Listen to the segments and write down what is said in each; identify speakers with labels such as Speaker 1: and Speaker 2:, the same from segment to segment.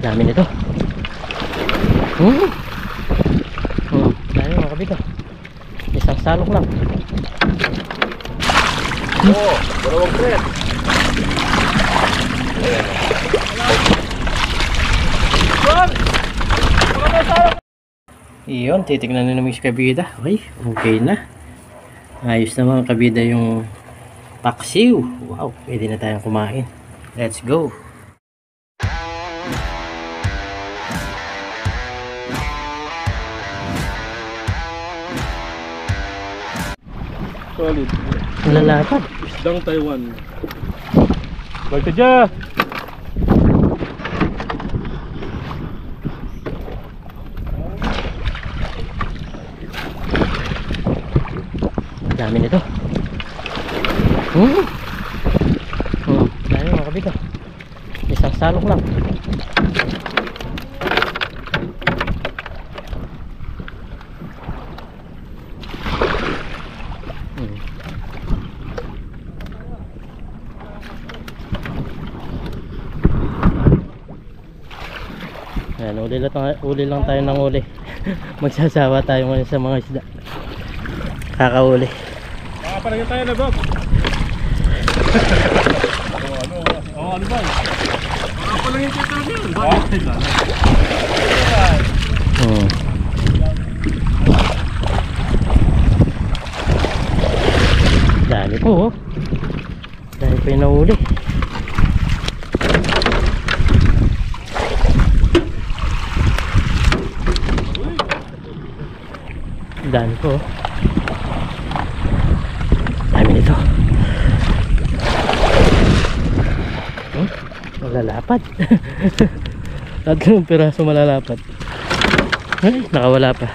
Speaker 1: Dami nito. Dami mga kabito. Isang salok lang.
Speaker 2: Dalawang thread.
Speaker 1: Iyon, titignan na namin si kabida. Okay na. Ayos na mga kabida yung paksiw. Wow, pwede na tayong kumain. Let's go.
Speaker 2: Solid.
Speaker 1: Lalapad.
Speaker 2: Isdang Taiwan. Balik ka dyan.
Speaker 1: Dami nito. Dami mga kabito. Isang salok lang. Ayan, uli lang tayo ng uli. Magsasawa tayo ngayon sa mga isda. Kakauli.
Speaker 2: Makapalagyan tayo na, Bob. Ano ba? Makapalagyan tayo na.
Speaker 1: Dami po, oh. Dami pa yung nahuli. Dami po, oh. Dami nito. Malalapad. Tatlong piraso malalapad. Ay, nakawala pa.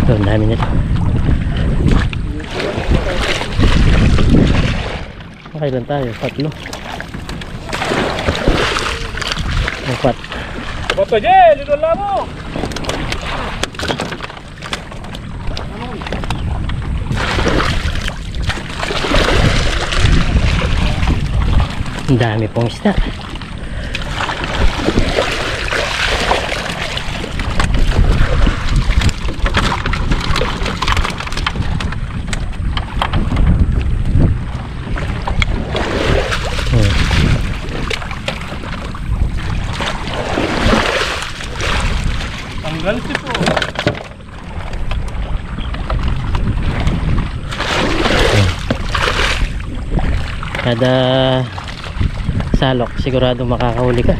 Speaker 1: Ito, ang dami nito. Makailan tayo? 3. 4.
Speaker 2: Bato dyan! Linola mo!
Speaker 1: Ang dami pong isda.
Speaker 2: Tanggal sipo.
Speaker 1: Kada salok sigurado makakahuli ka.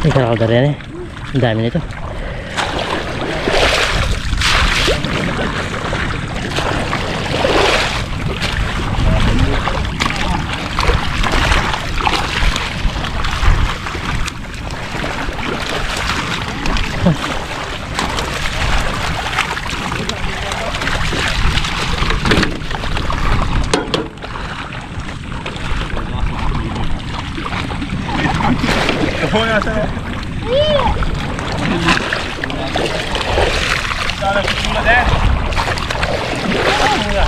Speaker 1: Isang ako na rin eh. Ang dami nito.
Speaker 2: Oh, nasa na. Sana mula din. Mula.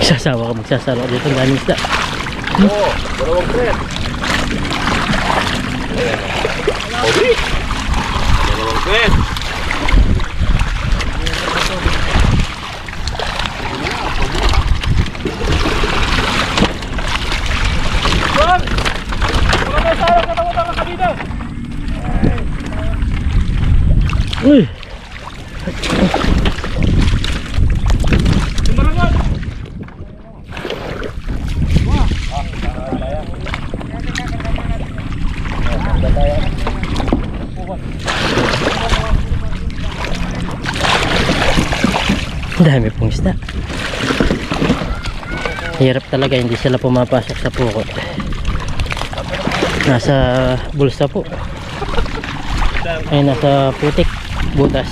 Speaker 1: Magsasawa ka, magsasalo ka dito. Ang daming isda.
Speaker 2: Oo, dalawang pret. Pogi. Dalawang pret. Juan! Wala na sarap na tawag ka kanina.
Speaker 1: Uy!
Speaker 2: Sumarangan!
Speaker 1: Ang dami pong isda. Hirap talaga, hindi sila pumapasok sa pukot. Nasa bulsa po. Ay, nasa putik, butas.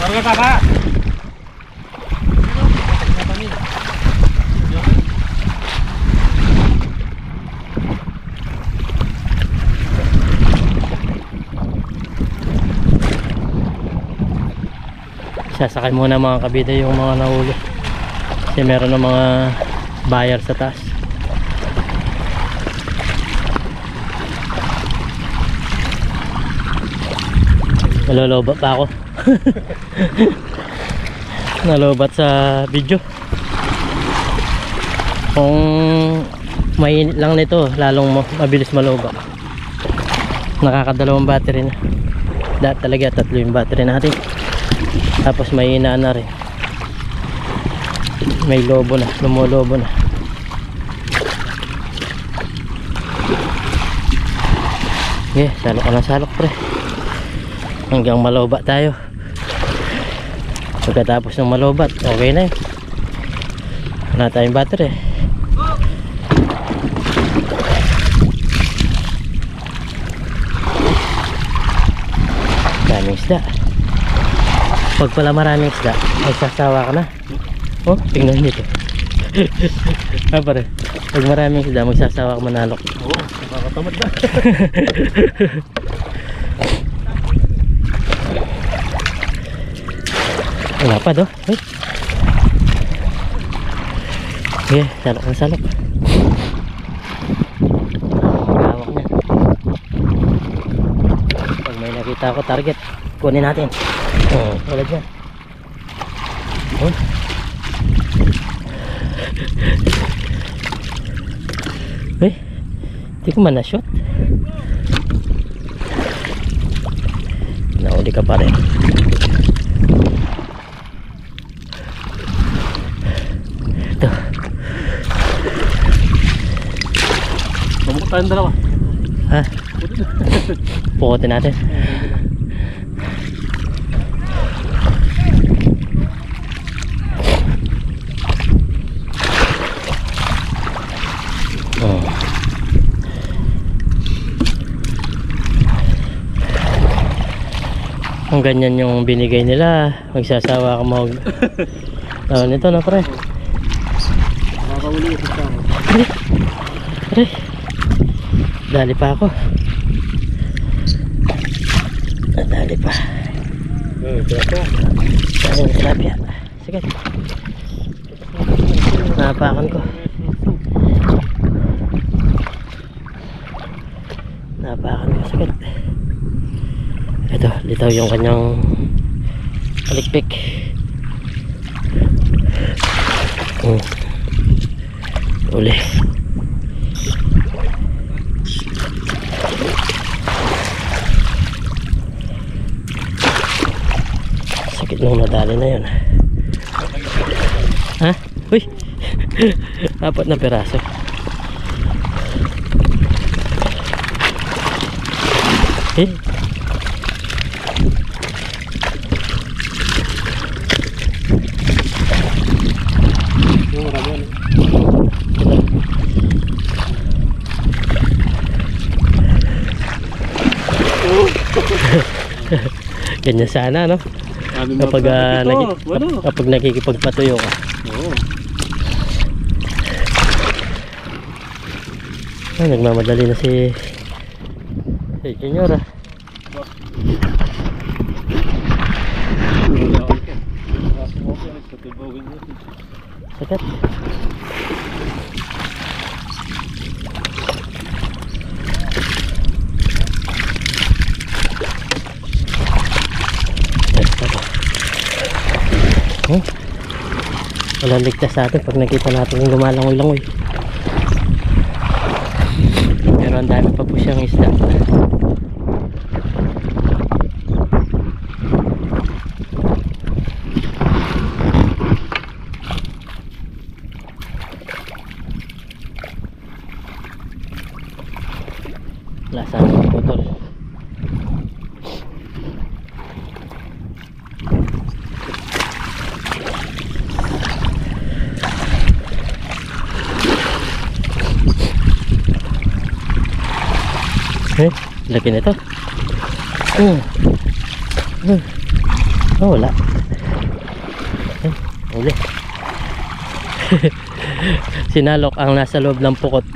Speaker 2: Marga kakak.
Speaker 1: Sasakay muna mga kabida yung mga nahuli kasi meron ng mga buyer sa taas. Nalolobat pa ako. Nalobat sa video. Kung mainit lang nito lalong mabilis malobat. Nakakadalawang battery na. Dahil talaga 3 yung battery natin. Tapos may ina na rin. May lobo na, lumolobo na. Okay, salok ka ng salok pre. Hanggang malobat tayo. Pagkatapos ng malobat, okay na yun. Wala tayong battery. Daming isda. Pag pala maraming isda, ay sasawa ka na. Oh, tingnan nito. Ah pare, pag maraming isda, magsasawa ka manalok.
Speaker 2: Oo, nakakatamad na.
Speaker 1: Wala pa do. Ay. Sige, salok na salok. Gawak niya. Pag may nakita ako target, kunin natin. Oh, wala dyan. Oh. Eh, hindi ko man na-shot. Nauli ka pa rin. Ito.
Speaker 2: Mamukot tayong dalawa.
Speaker 1: Ha? Pukutin natin. Oh. Kung ganyan yung binigay nila, magsasawa ka mag nito na pre.
Speaker 2: Nakakahuli ito sa ako.
Speaker 1: Pre, dali pa ako. Dali pa.
Speaker 2: Tilapia.
Speaker 1: Ayun, tilapia. Sige. Napakan ko. Napakan ko. Sige. Ito, litaw yung kanyang palikpik. Uli. Sakit nung nadali na yun. Ha? Uy! 4 na piraso. Eh? Ganyan sana, no? Kapag kapag nakikipagpatuyo ka.
Speaker 2: Oo.
Speaker 1: Nagmamadali na si Junior, ah. Sakat. Walang ligtas sa atin pag nakita natin yung lumalangoy-langoy. Pero ang dami pa po siyang isda. Lasa ng putol. Eh, laki nito. Oh, wala. Uli. Sinalok ang nasa loob ng pukot.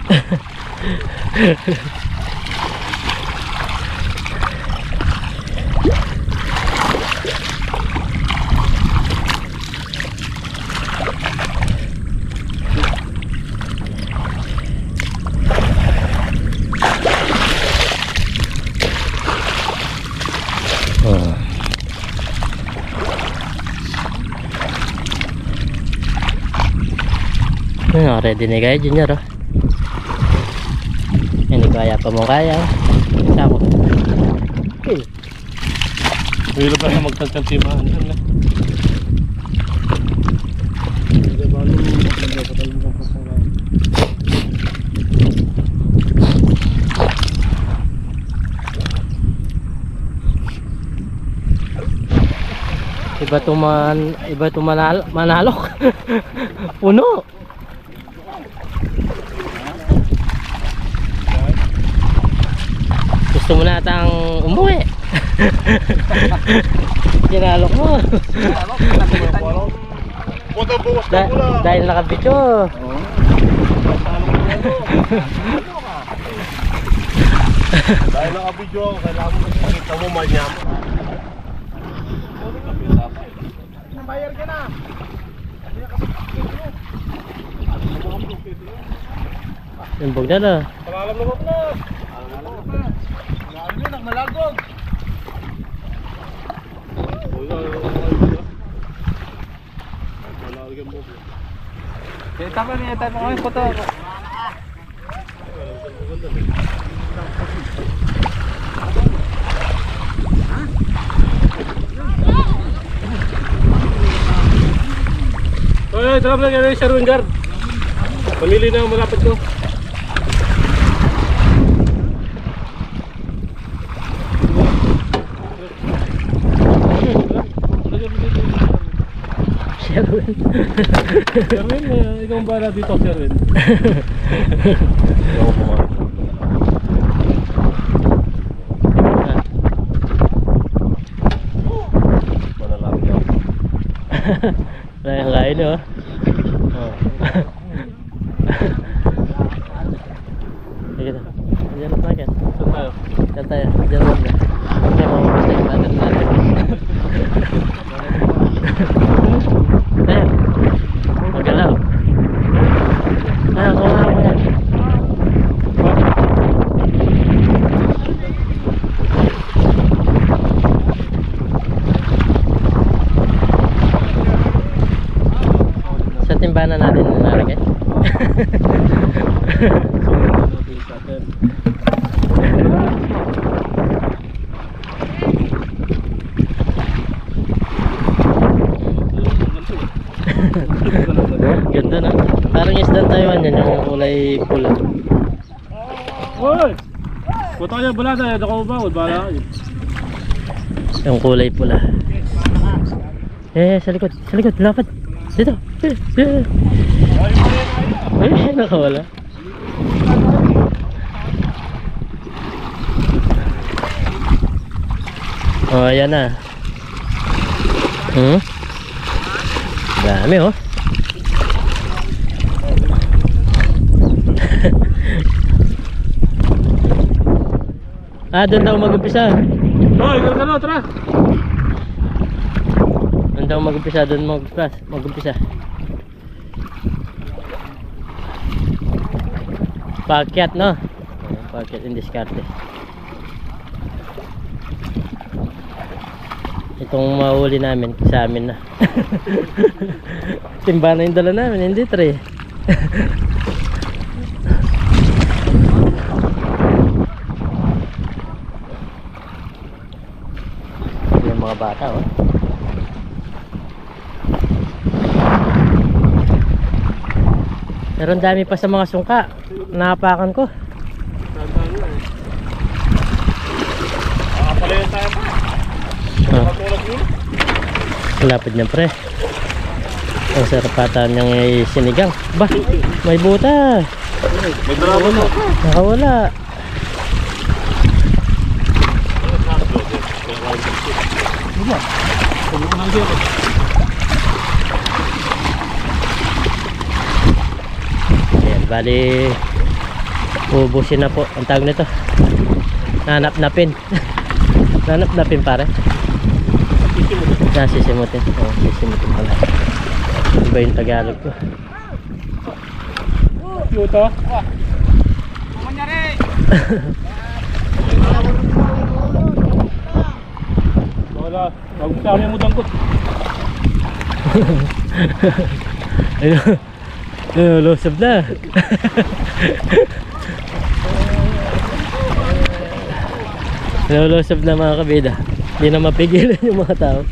Speaker 1: Ready na kayo, Junior, oh. Hindi kaya pa mo kaya. Isa mo.
Speaker 2: Mahirap na magtagkantimahan.
Speaker 1: Iba to manalok. Puno. Gusto mo natang umuwi. Kinalok mo. Dahil nakabidyo.
Speaker 2: Dahil nakabidyo ako, kailangan mo makikita mo manyam. Nabayar ka na.
Speaker 1: Yung bog na na.
Speaker 2: Palalam na mo na. Nagmalagog. Tama niya tayo mga foto. Oy, tara lang yan, Sir Wingard. Pamili na ang malapit ko. Sherwin, ikaw ang bala dito, Sherwin.
Speaker 1: Lain-lain, oh. Sige na. Diyan na tayo.
Speaker 2: Saan tayo?
Speaker 1: Diyan tayo. Diyan lang na. Kaya mamabasa yung natin natin. Tayo. Magalaw. Kuha ko yan. timbanan natin nalagay. Ganda na. Parang isdang Taiwan yan, yung kulay pula.
Speaker 2: Hoy! Puta ka niya balada, ako ba? Bala ka.
Speaker 1: Yung kulay pula. Sa likod, lapad. Dito. Nakawala. Oh, ayan na. Dami oh. Doon daw mag-umpisa.
Speaker 2: Hoy, gano'n, tara!
Speaker 1: Doon daw mag-umpisa, mag-umpisa. Paakyat, no? Paakyat in diskarte. Itong mahuli namin, sa amin na. Timba na yung dala namin, hindi 3. Yung mga bata, oh. Pero ang dami pa sa mga sungka. Napakan ko.
Speaker 2: Palayan tayo pa.
Speaker 1: Lapad niya pre. Ang sarap ata niyang sinigang. Bah, may buta.
Speaker 2: May drama mo.
Speaker 1: Nakawala. Ayan, bali ubusin na po ang tawag nito. Nanap-napin. Nanap-napin pare. Sisimutin. Oh, sisimutin pala. Ano ba yung Tagalog ko?
Speaker 2: Yuto. Wala. Magkakami mo dangkot.
Speaker 1: Ayun, lusog na. Lulusog na mga kabida. Hindi na mapigilan yung mga tao.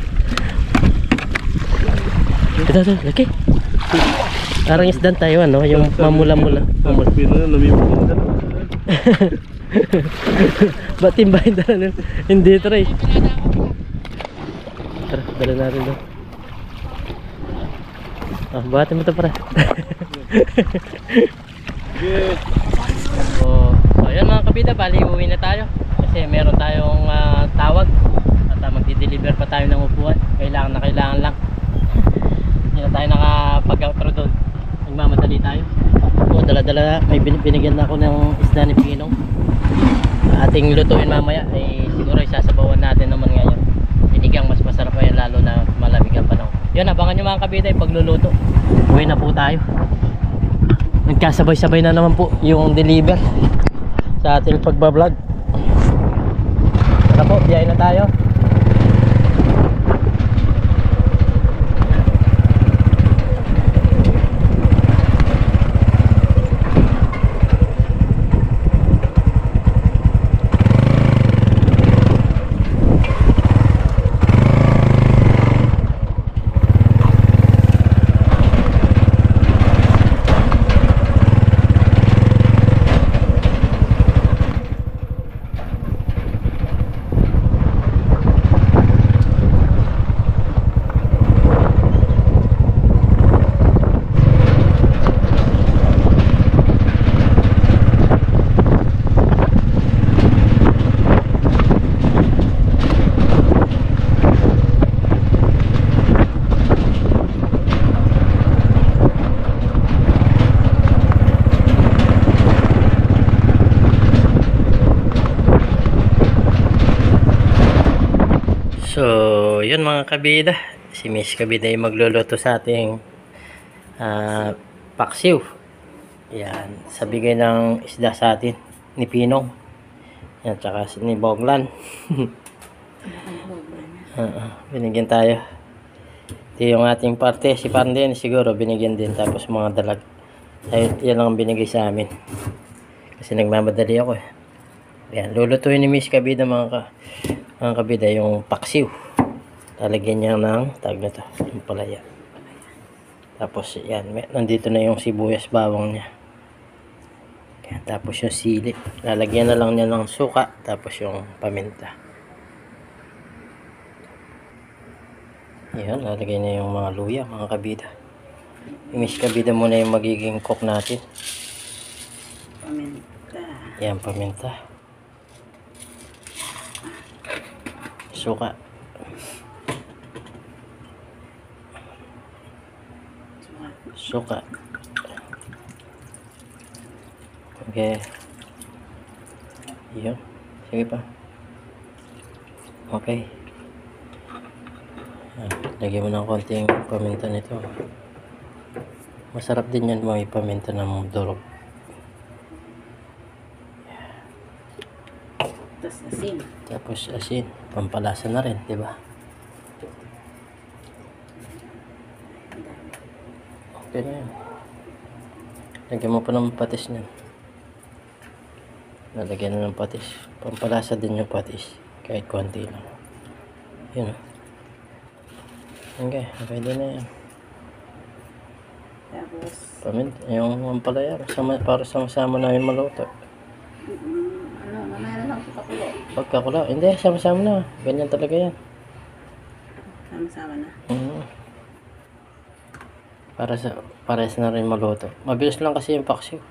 Speaker 1: Ito, laki. Parang isdang Taiwan, no? Yung mamula-mula. Ba't timbahin dala nun? Hindi try. Tara, dala natin doon. Buhatin mo ito para. So ayan mga kabida, bali uwi na tayo. Kasi meron tayong tawag. At magdi-deliver pa tayo ng upuan. Kailangan lang. Hindi na tayo nakapag-outro doon. Nagmamadali tayo. Dala-dala, may binigyan na ako ng isda ni Pinong. Ating lutuin mamaya ay siguro isasabawan natin naman ngayon. Sinigang mas masarap yan lalo na malamig ang panahon. Yun, abangan nyo mga kabida yung pagluluto. Uwi na po tayo. Nagkasabay-sabay na naman po yung deliver sa ating pagbablog. Tara po, biyahe na tayo. So, yun mga kabida. Si Miss Kabida ay magluluto sa ating paksiw. Yan, sa bigay ng isda sa atin ni Pinong. Yan, tsaka ni Boglan. Binigyan tayo. Ito yung ating parte. Si Parden siguro binigyan din. Tapos mga dalag. Ay, yan lang ang binigay sa amin. Kasi nagmamadali ako eh. Yan, lulutuin ni Miss Kabida mga kabida yung paksiw. Lalagyan niya ng tag na to, yung palaya. Tapos yan, nandito na yung sibuyas bawang niya. Yan, tapos yung sili. Lalagyan na lang niya ng suka. Tapos yung paminta. Yan, lalagyan niya yung mga luya mga kabida. Yung Miss Kabida muna yung magiging cook natin.
Speaker 3: Paminta.
Speaker 1: Yan, paminta. Suka. Suka. Okay. Yun. Sige pa. Okay. Lagyan mo ng konting paminta nito. Masarap din yan may paminta ng durog.
Speaker 3: Tapos asin.
Speaker 1: Tapos asin. Pampalasa na rin, di ba? Okay na yan. Lagyan mo pa ng patis niyan. Nalagyan na ng patis. Pampalasa din yung patis. Kahit konti lang. Yun. Okay, pwede na yan.
Speaker 3: Tapos,
Speaker 1: Paminta. Yung ampalaya. Para sama-sama namin maluto.
Speaker 3: mamaya na lang ito kakulo.
Speaker 1: Pagkakulo. Hindi, sama-sama na. Ganyan talaga yan.
Speaker 3: Sama-sama na.
Speaker 1: Pares na rin maluto. Mabilis lang kasi yung paksiw.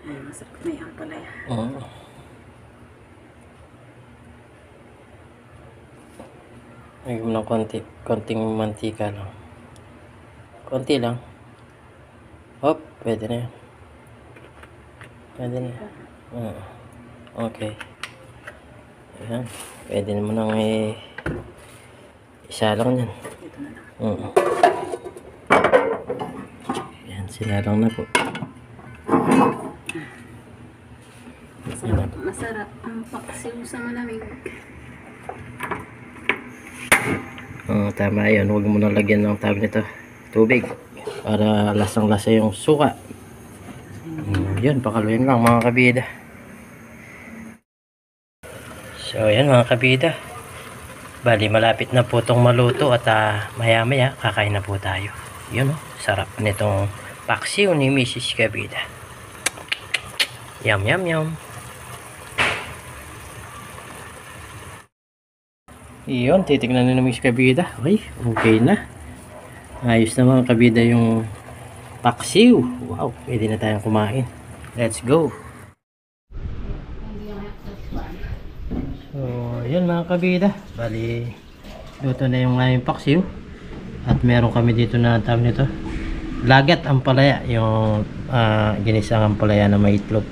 Speaker 3: Ay, masarap na yung palaya.
Speaker 1: Lagyan mo ng konting mantika lang. Konti lang. Hop, pwede na yan. Pwede na yan. Okay. Ayan. Pwede naman nang isa lang yan.
Speaker 3: Ito na lang.
Speaker 1: Ayan, sinalang na po.
Speaker 3: Masarap ang paksiw sa malamig.
Speaker 1: Tama yun. Huwag mo na lagyan ng tawag nito. Tubig. Para lasang-lasa yung suka. Yun, pakaluin lang mga kabida. So, yan mga kabida. Bali, malapit na po itong maluto at maya-maya kakain na po tayo. Yun, sarap nitong paksiw ni Mrs. Kabida. Yum, yum, yum. Iyon, titignan na ng Miss Kabida. Okay na. Ayos na mga kabida yung paksiw. Wow, pwede na tayong kumain. Let's go. So, yun mga kabida. Bali, luto na yung aming paksiw. At meron kami dito na tawag nito. Lagat ampalaya. Yung ginisang ampalaya na may itlog.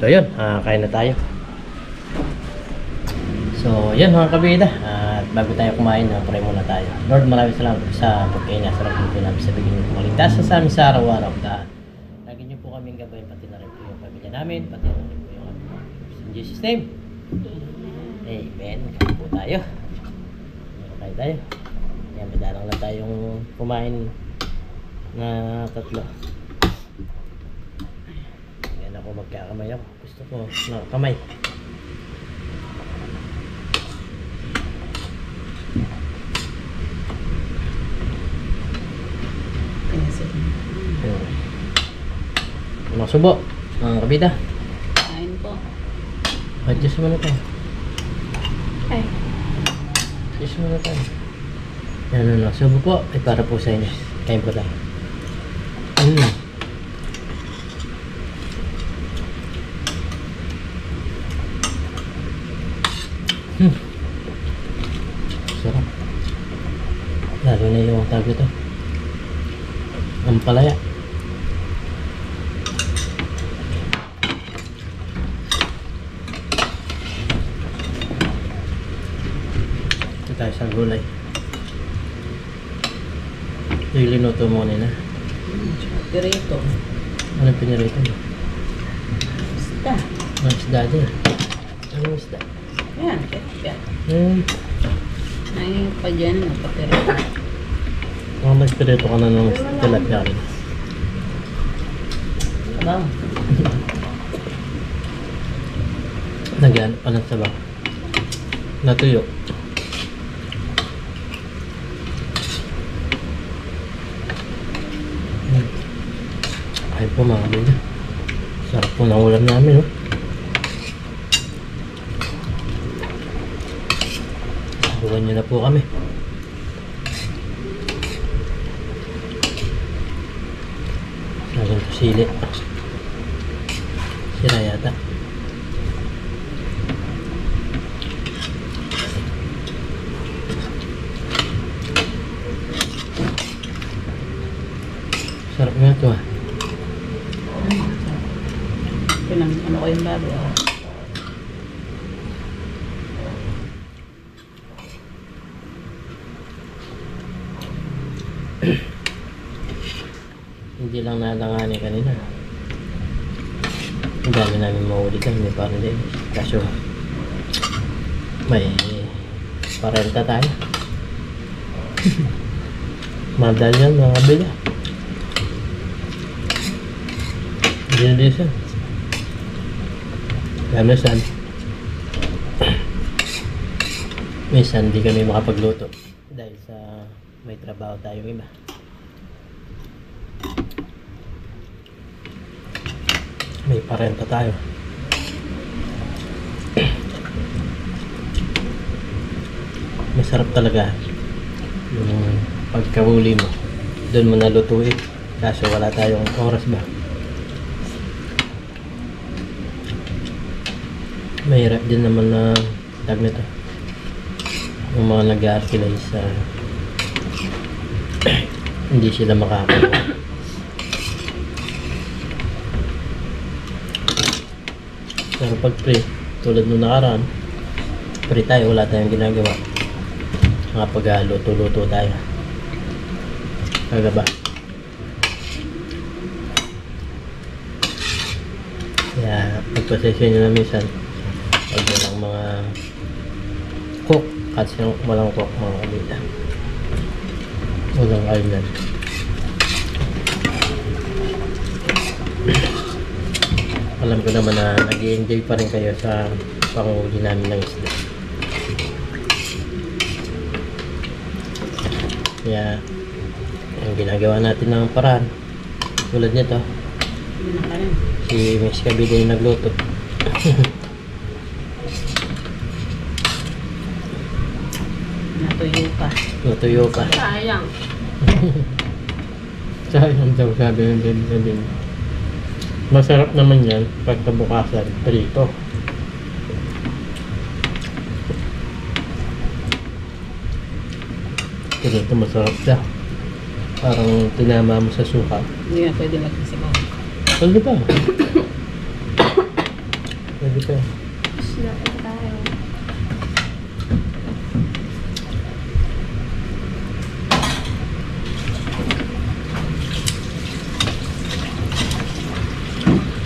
Speaker 1: So, yun. Kain na tayo. So, yan mga kabida. At bago tayo kumain, pray muna tayo. Lord, maraming salamat sa pagkain na sarap nito namin sa bigyan ng kaligtasan sa amin sa araw-araw. Dahil lagi niyo po kaming gabayin, pati na rin po yung pamilya namin, pati na rin po yung in Jesus' name. Amen. Kain po tayo. Kain tayo. Yan, bidalang lang tayong kumain na tatlo. Yan ako magkakamay ako. Gusto ko nakakamay. Anong subo? Mga kabida?
Speaker 3: Kain po.
Speaker 1: Adjust mo na tayo.
Speaker 3: Ay.
Speaker 1: Adjust mo na tayo. Yan. Subo po. Ay para po sa inyo. Kain po tayo. Sarap. Lalo na yung tawag ito. Ampalaya. Ito tayo sa gulay. Ito yung linuto mo kanina.
Speaker 3: Pirito.
Speaker 1: Anong pinirito mo?
Speaker 3: Basta.
Speaker 1: Ang isda din. Anong isda?
Speaker 3: Yan, ketchup yan. Ay, pa dyan, napatirito.
Speaker 1: Mga nagpirito ka na ng tilapia rin.
Speaker 3: Sabaw.
Speaker 1: Nagyan pa ng sabaw. Natuyo. Ay po mga kabila. Sarap po ng ulam namin, no? Sabukan nyo na po kami. Lagyan to sili. Sira yata. Sarap nga ito ah.
Speaker 3: Ano ko yung bago?
Speaker 1: Hindi lang nalanganin kanina. Ang dami namin mahuli kami, may parang din. Kaso, may parenta tayo. Madal yan mga kabila. Dinilisan. Kaya minsan di kami makapagluto dahil sa may trabaho tayong iba. May parenta tayo. Masarap talaga yung pagkahuli mo, doon mo nalutuin, kaso wala tayong oras ba. Mahirap din naman na tag nito yung mga nag-a-archilize sa hindi sila makakakuha. Pero pag pre, tulad nung nakaraan, pre tayo, wala tayong ginagawa. Mga pag-luto-luto tayo. Kaga ba? Kaya pagpasensya nyo na minsan pag walang mga cook, kasi walang cook mga kabila, walang island. Alam ko naman na nag-i-enjoy pa rin kayo sa panghuli namin ng isda. Kaya yung ginagawa natin ng paraan tulad nito, si Miss Kabida yung nagluto.
Speaker 3: Natuyo pa.
Speaker 1: Natuyo pa.
Speaker 3: Sayang.
Speaker 1: Sayang daw sabi ng din. Masarap naman yan pagkabukasan prito. Pero ito masarap siya. Parang tinama mo sa suka.
Speaker 3: Hindi na pwede magsasabaw.
Speaker 1: Pwede pa. Pwede pa.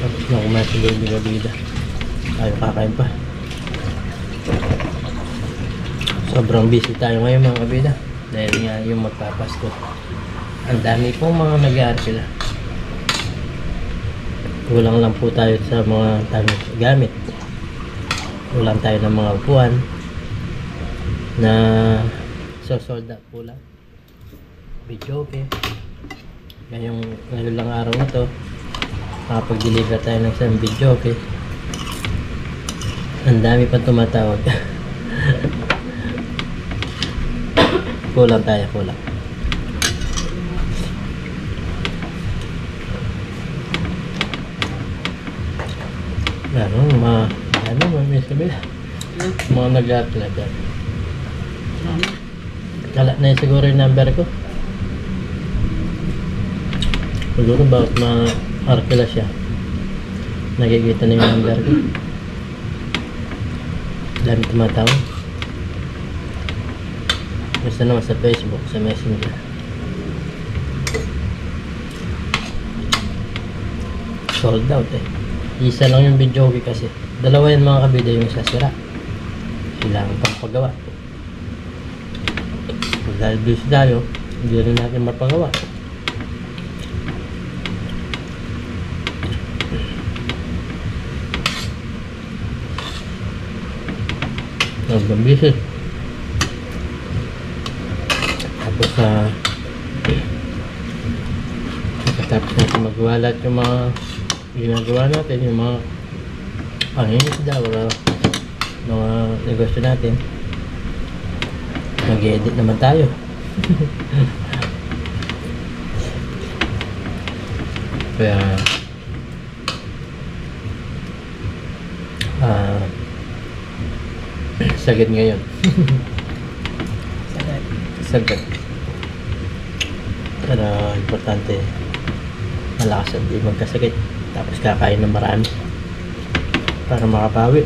Speaker 1: Tapos na kumain si Baby Gabida. Tayo kakain pa. Sobrang busy tayo ngayon mga kabida. Dahil nga yung magpapasko. Ang dami pong mga nag-aarkila. Kulang lang po tayo sa mga gamit. Kulang tayo ng mga upuan na sold out po lang. Video okay. Ngayon lang araw na to, makapag-deliver tayo ng isang video okay. Ang dami pa tumatawag. Kulang tayo, kulang. May sabi mga nag-aatla dyan. Kala na yun siguro yung number ko. Siguro bakit ma-arkila siya. Nakikita na yung number ko. Dami tumatawag. Basta naman sa Facebook, sa Messenger. Sold out eh. Isa lang yung video kasi. Dalawa yan mga kabida, yung isa sira. Kailangan pang paggawa. Dahil busy tayo, hindi rin natin mapagawa. Sobrang busy. Tapos pagkatapos natin magawa lahat yung mga ginagawa natin, yung mga pangingisda o mga negosyo natin, mag-edit naman tayo. Kaya sagad ngayon.
Speaker 3: Sagad.
Speaker 1: Sagad. Pero importante malakas at di magkasakit, tapos kakain ng marami para makabawi.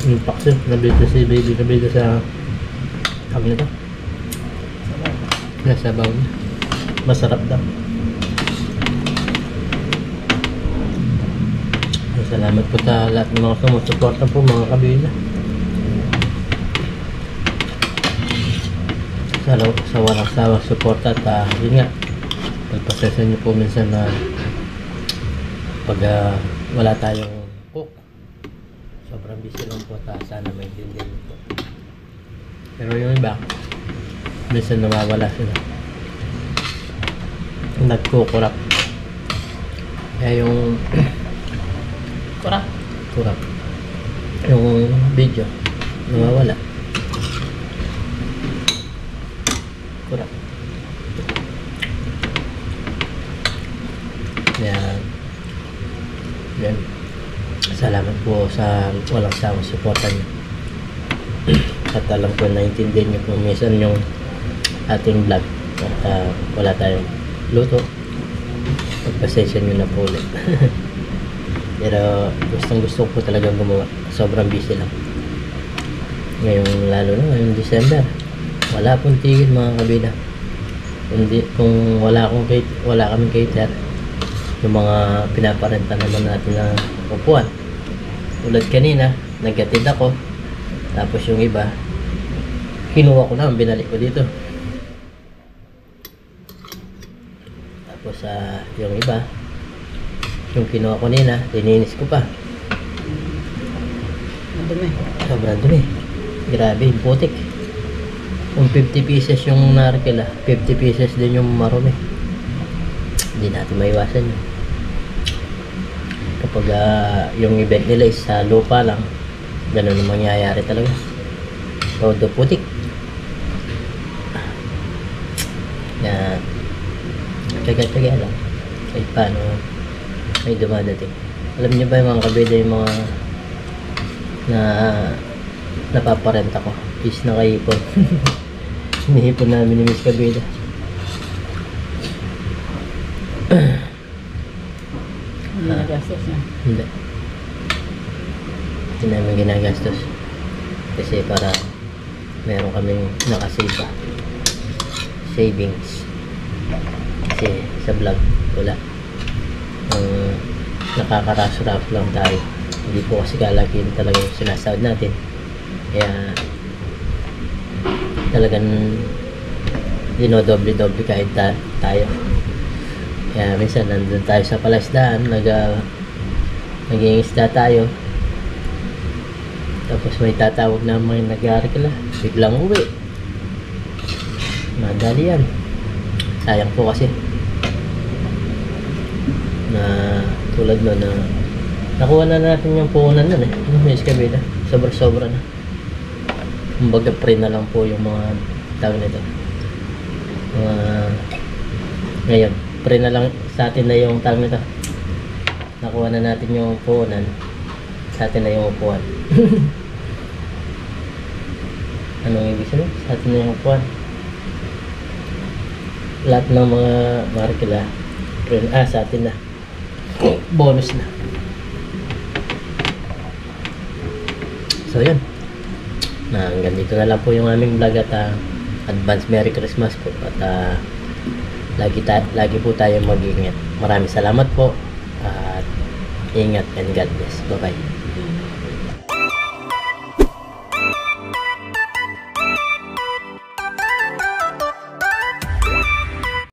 Speaker 1: Yung pakso, nabito si baby, nabito sa tawag nito, nasa baw niya. Masarap daw. Salamat po sa lahat ng mga sumusuporta po, mga kabila. Sa walang sawang suporta at yun nga, pagpasensya niyo po minsan na pag wala tayong cook, sobrang busy lang po at sana may dindin po. Pero yung iba, minsan nawawala sila, nagkukurap. Kaya yung kurap yung video nawawala. Kurap. Yan. Salamat po sa walang sawang suporta niyo. At alam ko naintindihan niyo po minsan yung ating vlog at wala tayong luto. Pagpasensya niyo na po ulit. Pero gusto ko po talagang gumawa. Sobrang busy lang. Ngayong lalo na ngayong December. Wala pong tigil mga kabida. Kung wala kaming cater, yung mga pinaparenta naman natin na upuan. Tulad kanina, naghatid ako. Tapos yung iba, kinuha ko na, binalik ko dito. Tapos yung iba, yung kinuha ko nila, lininis ko pa.
Speaker 3: Madumi.
Speaker 1: Sobrang dumi. Grabe, putik. Kung 50 pieces yung narkila, 50 pieces din yung marumi. Hindi natin maiwasan yun. Kapag yung event nila is sa lupa lang, ganun ang mangyayari talaga. Todo putik. Kaya tsaga-tsaga lang. Kahit paano may dumadating. Alam niyo ba yung mga kabida, yung mga napaparenta ko is nakaipon. Hinihipon namin ni Miss Kabida.
Speaker 3: Hindi nagastos na.
Speaker 1: Hindi namin ginagastos kasi para meron kaming nakasave pa, savings. Kasi sa vlog wala, nakakaraso-raso lang tayo. Hindi po kasi kalaki talaga yung sinasahod natin, kaya talagang dinodoble-doble kahit tayo. Kaya minsan nandun tayo sa palasdaan, nag-iisda tayo, tapos may tatawag na mga nag-aaral, biglang uwi. Madali yan. Sayang po kasi na tulad no na nakuha na natin yung puhunan nun Miss Kabida. Sobra-sobra na. Kumbaga pre na lang po yung mga tawag nito. Ngayon, pre na lang sa atin na yung tawag nito. Nakuha na natin yung puhunan, sa atin na yung upuan. Anong ibig sabihin? Sa atin na yung upuan. Lahat ng mga markila sa atin na. Bonus na. So yun, hanggang dito na lang po yung aming vlog at advance Merry Christmas po at lagi po tayo mag-iingat. Maraming salamat po at Ingat and God bless. Bye-bye.